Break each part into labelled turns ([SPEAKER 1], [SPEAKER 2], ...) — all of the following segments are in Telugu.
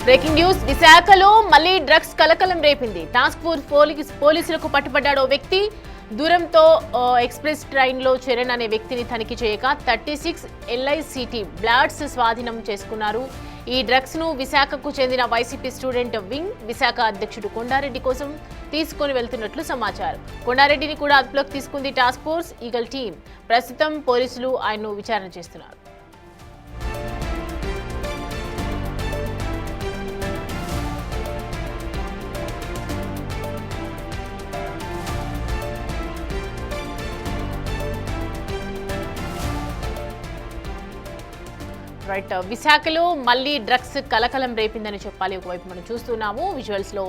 [SPEAKER 1] బ్రేకింగ్ న్యూస్ విశాఖలో మళ్లీ డ్రగ్స్ కలకలం రేపింది. టాస్క్ ఫోర్స్ పోలీసులకు పట్టుబడ్డాడు ఓ వ్యక్తి. దూరంతో ఎక్స్ప్రెస్ ట్రైన్ లో చరణ్ అనే వ్యక్తిని తనిఖీ చేయగా 36 LICT బ్లాడ్స్ స్వాధీనం చేసుకున్నారు. ఈ డ్రగ్స్ ను విశాఖకు చెందిన వైసీపీ స్టూడెంట్ వింగ్ విశాఖ అధ్యక్షుడు కొండారెడ్డి కోసం తీసుకొని వెళ్తున్నట్లు సమాచారం. కొండారెడ్డిని కూడా అదుపులోకి తీసుకుంది టాస్క్ ఫోర్స్ ఈగల్ టీం. ప్రస్తుతం పోలీసులు ఆయన్ను విచారణ చేస్తున్నారు. రైట్, విశాఖలో మళ్లీ డ్రగ్స్ కలకలం రేపిందని చెప్పాలి. ఒకవైపు మనం చూస్తున్నాము విజువల్స్ లో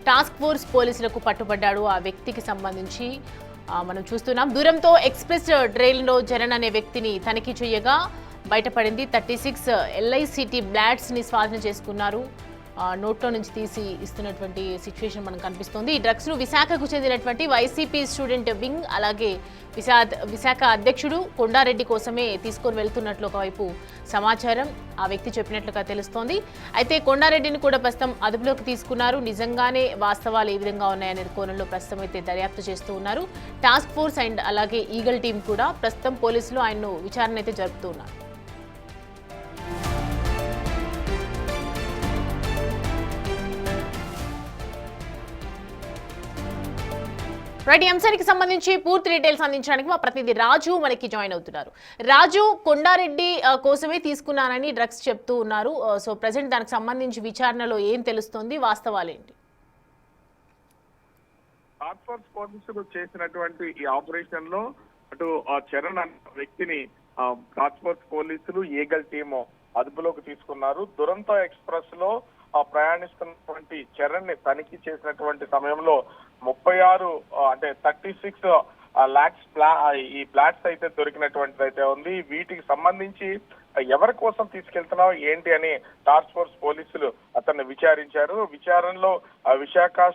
[SPEAKER 1] టాస్క్ ఫోర్స్ పోలీసులకు పట్టుబడ్డాడు ఆ వ్యక్తికి సంబంధించి మనం చూస్తున్నాం. దూరంతో ఎక్స్ప్రెస్ ట్రైన్లో జరన్ అనే వ్యక్తిని తనిఖీ చేయగా బయటపడింది. 36 LICT బ్లాడ్స్ ని స్వాధీనం చేసుకున్నారు. నోట్లో నుంచి తీసి ఇస్తున్నటువంటి సిచ్యువేషన్ మనకు కనిపిస్తోంది. ఈ డ్రగ్స్ ను విశాఖకు చెందినటువంటి వైసీపీ స్టూడెంట్ వింగ్ అలాగే విశాఖ అధ్యక్షుడు కొండారెడ్డి కోసమే తీసుకొని వెళ్తున్నట్లు ఒకవైపు సమాచారం ఆ వ్యక్తి చెప్పినట్లుగా తెలుస్తోంది. అయితే కొండారెడ్డిని కూడా ప్రస్తుతం అదుపులోకి తీసుకున్నారు. నిజంగానే వాస్తవాలు ఏ విధంగా ఉన్నాయనే కోణంలో ప్రస్తుతం అయితే దర్యాప్తు చేస్తూ ఉన్నారు టాస్క్ ఫోర్స్ అండ్ అలాగే ఈగల్ టీం కూడా. ప్రస్తుతం పోలీసులు ఆయన్ను విచారణ అయితే జరుపుతూ ఉన్నారు. రైట్, ఈ అంశానికి సంబంధించి పూర్తి డీటెయిల్స్ అందించడానికి మా ప్రతినిధి రాజు మనకి జాయిన్ అవుతున్నారు. రాజు, కొండారెడ్డి కోసమే తీసుకున్నానని డ్రగ్స్ చెప్తూ ఉన్నారు. సో ప్రజెంట్ దానికి సంబంధించి విచారణలో ఏం తెలుస్తోంది, వాస్తవాలేంటి?
[SPEAKER 2] టాస్క్ ఫోర్స్ పోలీసులు చేసినటువంటి ఈ ఆపరేషన్ లో అటు చరణ్ అనే వ్యక్తిని టాస్క్ ఫోర్స్ పోలీసులు ఈగల్ టీము అదుపులోకి తీసుకున్నారు. దురంతో ఎక్స్ప్రెస్ లో ప్రయాణిస్తున్నటువంటి చరణ్ ని తనిఖీ చేసినటువంటి సమయంలో 36 అంటే 36 lakhs ఈ ప్లాట్స్ అయితే దొరికినటువంటిది అయితే ఉంది. వీటికి సంబంధించి ఎవరి కోసం తీసుకెళ్తున్నావు ఏంటి అని టాస్క్ ఫోర్స్ పోలీసులు అతన్ని విచారించారు. విచారణలో Visakha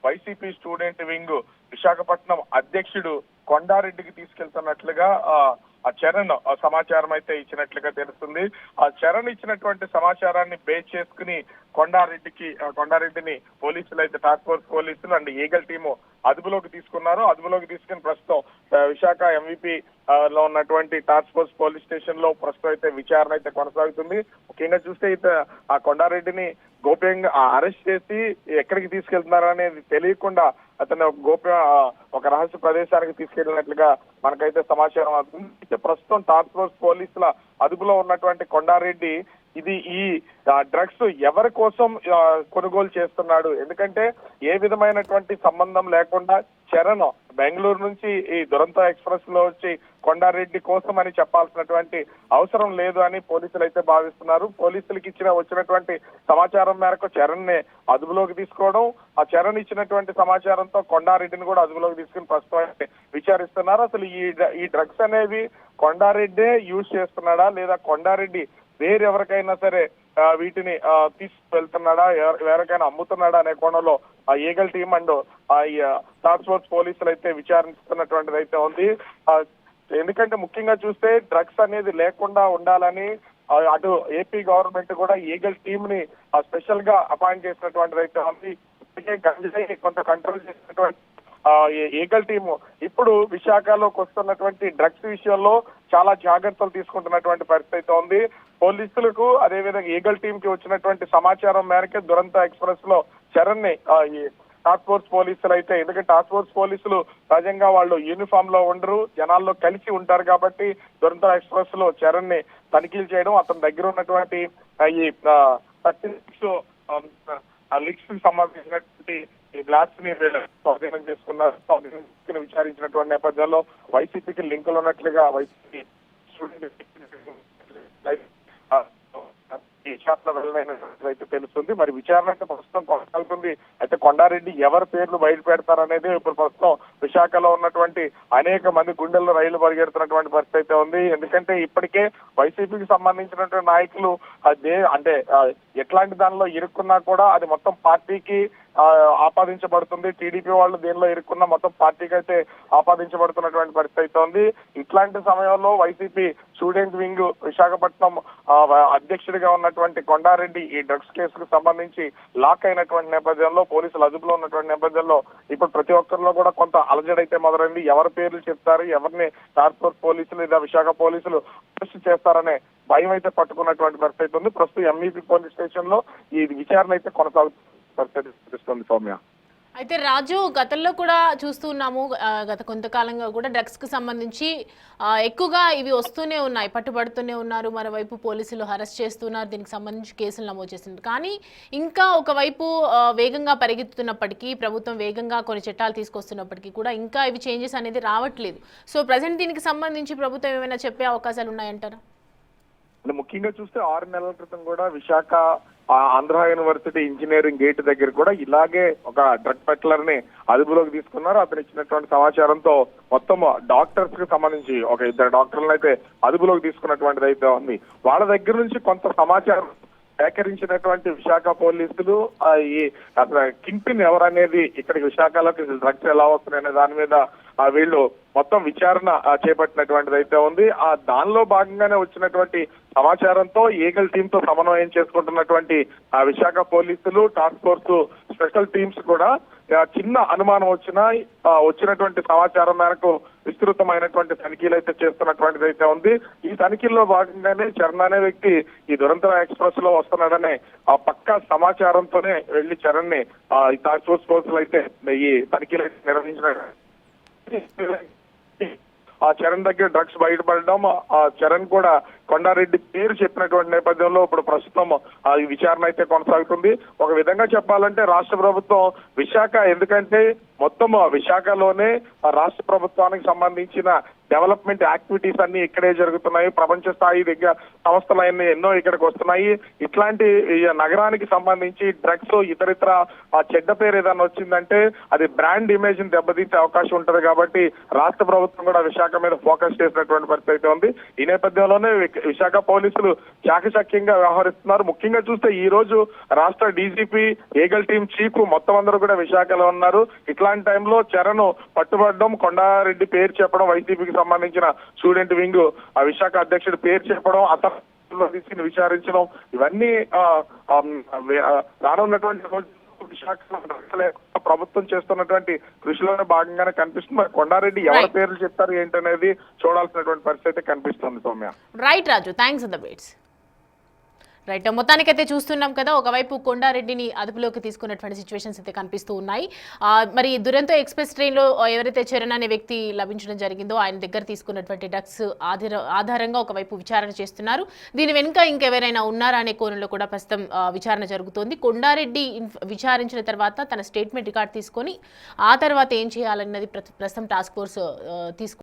[SPEAKER 2] YCP student wing Visakhapatnam అధ్యక్షుడు కొండారెడ్డికి తీసుకెళ్తున్నట్లుగా చరణ్ సమాచారం అయితే ఇచ్చినట్లుగా తెలుస్తుంది. చరణ్ ఇచ్చినటువంటి సమాచారాన్ని బేస్ చేసుకుని కొండారెడ్డిని పోలీసులు అయితే టాస్క్ ఫోర్స్ పోలీసులు అండ్ ఈగల్ టీము అదుపులోకి తీసుకున్నారు. అదుపులోకి తీసుకుని ప్రస్తుతం విశాఖ MVP లో ఉన్నటువంటి టాస్క్ ఫోర్స్ పోలీస్ స్టేషన్ లో ప్రస్తుతం అయితే విచారణ అయితే కొనసాగుతుంది. ముఖ్యంగా చూస్తే అయితే ఆ కొండారెడ్డిని గోప్యంగా అరెస్ట్ చేసి ఎక్కడికి తీసుకెళ్తున్నారు అనేది తెలియకుండా అతను ఒక రహస్య ప్రదేశానికి తీసుకెళ్లినట్లుగా మనకైతే సమాచారం అవుతుంది. ప్రస్తుతం టాస్క్ ఫోర్స్ పోలీసుల అదుపులో ఉన్నటువంటి కొండారెడ్డి ఈ డ్రగ్స్ ఎవరి కోసం కొనుగోలు చేస్తున్నాడు, ఎందుకంటే ఏ విధమైనటువంటి సంబంధం లేకుండా చరణ్ బెంగళూరు నుంచి ఈ దురంతో ఎక్స్ప్రెస్ లో వచ్చి కొండారెడ్డి కోసం అని చెప్పాల్సినటువంటి అవసరం లేదు అని పోలీసులు అయితే భావిస్తున్నారు. పోలీసులకి వచ్చినటువంటి సమాచారం మేరకు చరణ్ ని అదుపులోకి తీసుకోవడం, ఆ చరణ్ ఇచ్చినటువంటి సమాచారంతో కొండారెడ్డిని కూడా అదుపులోకి తీసుకుని ప్రస్తుతం విచారిస్తున్నారు. అసలు ఈ డ్రగ్స్ అనేవి కొండారెడ్డే యూజ్ చేస్తున్నాడా లేదా కొండారెడ్డి వేరెవరికైనా సరే వీటిని తీసుకువెళ్తున్నాడా, ఎవరికైనా అమ్ముతున్నాడా అనే కోణంలో ఆ eagle team and task force పోలీసులు అయితే విచారిస్తున్నటువంటిది అయితే ఉంది. ఎందుకంటే ముఖ్యంగా చూస్తే డ్రగ్స్ అనేది లేకుండా ఉండాలని అటు ఏపీ గవర్నమెంట్ కూడా ఈగల్ టీమ్ ని స్పెషల్ గా అపాయింట్ చేసినటువంటిది అయితే ఉంది. ఇప్పటికే గంజాయి కొంత కంట్రోల్ చేసినటువంటి ఈగల్ టీము ఇప్పుడు విశాఖలోకి వస్తున్నటువంటి డ్రగ్స్ విషయంలో చాలా జాగ్రత్తలు తీసుకుంటున్నటువంటి పరిస్థితి ఉంది. పోలీసులకు అదేవిధంగా ఈగల్ టీమ్ కి వచ్చినటువంటి సమాచారం మేరకే దురంతో ఎక్స్ప్రెస్ లో చరణ్ ని టాస్క్ ఫోర్స్ పోలీసులు అయితే, ఎందుకంటే టాస్క్ ఫోర్స్ పోలీసులు సహజంగా వాళ్ళు యూనిఫామ్ లో ఉండరు, జనాల్లో కలిసి ఉంటారు కాబట్టి దురంతో ఎక్స్ప్రెస్ లో చరణ్ ని తనిఖీలు చేయడం, అతని దగ్గర ఉన్నటువంటి ఈ 36 లిక్స్ కి సంబంధించినటువంటి ఈ గ్లాస్ ని స్వాధీనం చేసుకున్నారు. విచారించినటువంటి నేపథ్యంలో వైసీపీకి లింకులు ఉన్నట్లుగా వైసీపీ అయితే తెలుస్తుంది. మరి విచారణ అయితే ప్రస్తుతం కొనసాగుతుంది. అయితే కొండారెడ్డి ఎవరి పేర్లు బయట పెడతారనేది ఇప్పుడు ప్రస్తుతం విశాఖలో ఉన్నటువంటి అనేక మంది గుండెల్లో రైలు పరిగెడుతున్నటువంటి పరిస్థితి అయితే ఉంది. ఎందుకంటే ఇప్పటికే వైసీపీకి సంబంధించినటువంటి నాయకులు అంటే ఎట్లాంటి దానిలో ఇరుక్కున్నా కూడా అది మొత్తం పార్టీకి ఆపాదించబడుతుంది. టీడీపీ వాళ్ళు దీనిలో ఇరుక్కున్న మొత్తం పార్టీకి అయితే ఆపాదించబడుతున్నటువంటి పరిస్థితి అయితే ఉంది. ఇట్లాంటి సమయంలో వైసీపీ స్టూడెంట్ వింగ్ విశాఖపట్నం అధ్యక్షుడిగా ఉన్నటువంటి కొండారెడ్డి ఈ డ్రగ్స్ కేసుకు సంబంధించి లాక్ అయినటువంటి నేపథ్యంలో, పోలీసులు అదుపులో ఉన్నటువంటి నేపథ్యంలో ఇప్పుడు ప్రతి ఒక్కరిలో కూడా కొంత అలజడైతే మొదలైంది. ఎవరి పేర్లు చెప్తారు, ఎవరిని టాస్క్ ఫోర్స్ పోలీసులు లేదా విశాఖ పోలీసులు అరెస్ట్ చేస్తారనే భయం అయితే పట్టుకున్నటువంటి పరిస్థితి ఉంది. ప్రస్తుతం ఎంఈపీ పోలీస్ స్టేషన్ లో ఈ విచారణ అయితే కొనసాగుతున్న పరిస్థితి సౌమ్య.
[SPEAKER 1] అయితే రాజు, గతంలో కూడా చూస్తున్నాము, గత కొంతకాలంగా కూడా డ్రగ్స్ కి సంబంధించి ఎక్కువగా ఇవి వస్తూనే ఉన్నాయి, పట్టుబడుతూనే ఉన్నారు. మరోవైపు పోలీసులు అరెస్ట్ చేస్తున్నారు, దీనికి సంబంధించి కేసులు నమోదు చేస్తున్నారు. కానీ ఇంకా ఒకవైపు వేగంగా పరిగెత్తుతున్నప్పటికీ, ప్రభుత్వం వేగంగా కొన్ని చట్టాలు తీసుకొస్తున్నప్పటికీ కూడా ఇంకా ఇవి చేంజెస్ అనేది రావట్లేదు. సో ప్రజెంట్ దీనికి సంబంధించి ప్రభుత్వం ఏమైనా చెప్పే అవకాశాలు ఉన్నాయంటారా?
[SPEAKER 2] ముఖ్యంగా చూస్తే 6 నెలల క్రితం కూడా Visakha Andhra university engineering gate దగ్గర కూడా ఇలాగే ఒక డ్రగ్ పెట్లర్ ని అదుపులోకి తీసుకున్నారు. అతను ఇచ్చినటువంటి సమాచారంతో మొత్తం డాక్టర్స్ కి సంబంధించి ఒక 2 డాక్టర్లను అయితే అదుపులోకి తీసుకున్నటువంటిది అయితే ఉంది. వాళ్ళ దగ్గర నుంచి కొంత సమాచారం సేకరించినటువంటి విశాఖ పోలీసులు ఈ కింగ్ పిన్ ఎవరనేది, ఇక్కడికి విశాఖలోకి డ్రగ్స్ ఎలా వస్తున్నాయనే దాని మీద వీళ్ళు మొత్తం విచారణ చేపట్టినటువంటిది అయితే ఉంది. దానిలో భాగంగానే వచ్చినటువంటి సమాచారంతో ఈగల్ టీమ్ తో సమన్వయం చేసుకుంటున్నటువంటి విశాఖ పోలీసులు, టాస్క్ ఫోర్స్ స్పెషల్ టీమ్స్ కూడా చిన్న అనుమానం వచ్చినటువంటి సమాచారం మేరకు విస్తృతమైనటువంటి తనిఖీలు అయితే చేస్తున్నటువంటిది అయితే ఉంది. ఈ తనిఖీల్లో భాగంగానే చరణ్ అనే వ్యక్తి ఈ దురంత ఎక్స్ప్రెస్ లో వస్తున్నాడనే పక్కా సమాచారంతోనే వెళ్లి చరణ్ ని ఈ టాస్క్ ఫోర్స్ పోలీసులు అయితే ఈ తనిఖీలు అయితే నిర్వహించిన చరణ్ దగ్గర డ్రగ్స్ బయటపడడం, చరణ్ కూడా కొండారెడ్డి పేరు చెప్పినటువంటి నేపథ్యంలో ఇప్పుడు ప్రస్తుతం ఈ విచారణ అయితే కొనసాగుతుంది. ఒక విధంగా చెప్పాలంటే రాష్ట్ర ప్రభుత్వం విశాఖ, ఎందుకంటే మొత్తం విశాఖలోనే రాష్ట్ర ప్రభుత్వానికి సంబంధించిన డెవలప్మెంట్ యాక్టివిటీస్ అన్ని ఇక్కడే జరుగుతున్నాయి. ప్రపంచ స్థాయి దగ్గర సంస్థలు ఎన్నో ఇక్కడికి వస్తున్నాయి. ఇట్లాంటి నగరానికి సంబంధించి డ్రగ్స్ ఇతరితర చెడ్డ పేరు ఏదైనా వచ్చిందంటే అది బ్రాండ్ ఇమేజ్ ని దెబ్బతీసే అవకాశం ఉంటది. కాబట్టి రాష్ట్ర ప్రభుత్వం కూడా విశాఖ మీద ఫోకస్ చేసినటువంటి పరిస్థితి అయితే ఉంది. ఈ నేపథ్యంలోనే విశాఖ పోలీసులు చాకచక్యంగా వ్యవహరిస్తున్నారు. ముఖ్యంగా చూస్తే ఈ రోజు రాష్ట్ర డీజీపీ, ఈగల్ టీమ్ చీఫ్ మొత్తం అందరూ కూడా విశాఖలో ఉన్నారు. ఇట్లాంటి టైంలో చరణ్ పట్టుబడడం, కొండారెడ్డి పేరు చెప్పడం, వైసీపీకి సంబంధించిన స్టూడెంట్ వింగ్ విశాఖ అధ్యక్షుడి పేరు చెప్పడం, అతను తీసుకుని విచారించడం, ఇవన్నీ రానున్నటువంటి రోజు విశాఖలో ప్రభుత్వం చేస్తున్నటువంటి కృషిలోనే భాగంగానే కనిపిస్తుంది. మరి కొండారెడ్డి ఎవరి పేర్లు చెప్తారు ఏంటనేది చూడాల్సినటువంటి పరిస్థితి కనిపిస్తుంది Soumya.
[SPEAKER 1] Right Raju, thanks for the beats. Right, మొత్తానికైతే చూస్తున్నాం కదా, ఒకవైపు కొండారెడ్డిని అదుపులోకి తీసుకున్నటువంటి సిచ్యువేషన్స్ అయితే కనిపిస్తూ ఉన్నాయి. మరి దురంతో ఎక్స్ప్రెస్ ట్రైన్లో ఎవరైతే చరణ్ అనే వ్యక్తి లభించడం జరిగిందో ఆయన దగ్గర తీసుకున్నటువంటి డ్రగ్స్ ఆధారంగా ఒకవైపు విచారణ చేస్తున్నారు. దీని వెనుక ఇంకెవరైనా ఉన్నారా అనే కోణంలో కూడా ప్రస్తుతం విచారణ జరుగుతోంది. కొండారెడ్డి విచారించిన తర్వాత తన స్టేట్మెంట్ రికార్డ్ తీసుకొని ఆ తర్వాత ఏం చేయాలన్నది ప్రస్తుతం టాస్క్ ఫోర్స్